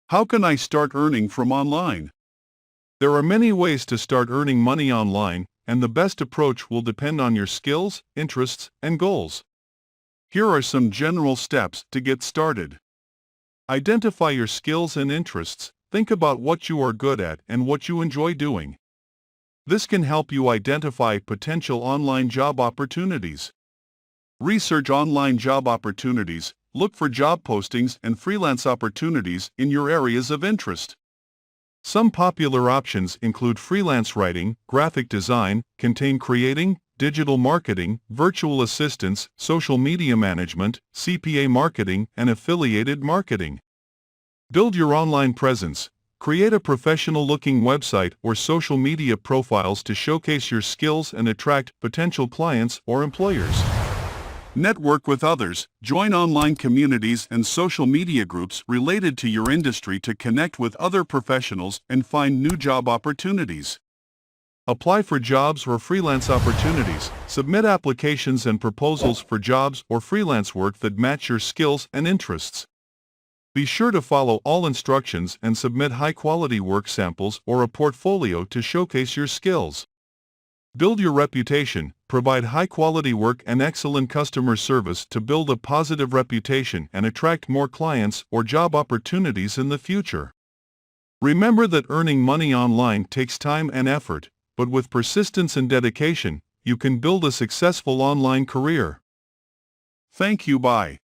How can I start earning from online? There are many ways to start earning money online, and the best approach will depend on your skills, interests, and goals. Here are some general steps to get started. Identify your skills and interests. Think about what you are good at and what you enjoy doing. This can help you identify potential online job opportunities. Research online job opportunities. Look for job postings and freelance opportunities in your areas of interest. Some popular options include freelance writing, graphic design, content creating, digital marketing, virtual assistants, social media management, CPA marketing, and affiliated marketing. Build your online presence. Create a professional-looking website or social media profiles to showcase your skills and attract potential clients or employers. Network with others. Join online communities and social media groups related to your industry to connect with other professionals and find new job opportunities. Apply for jobs or freelance opportunities. Submit applications and proposals for jobs or freelance work that match your skills and interests. Be sure to follow all instructions and submit high-quality work samples or a portfolio to showcase your skills. Build your reputation. Provide high-quality work and excellent customer service to build a positive reputation and attract more clients or job opportunities in the future. Remember that earning money online takes time and effort, but with persistence and dedication, you can build a successful online career. Thank you. Bye.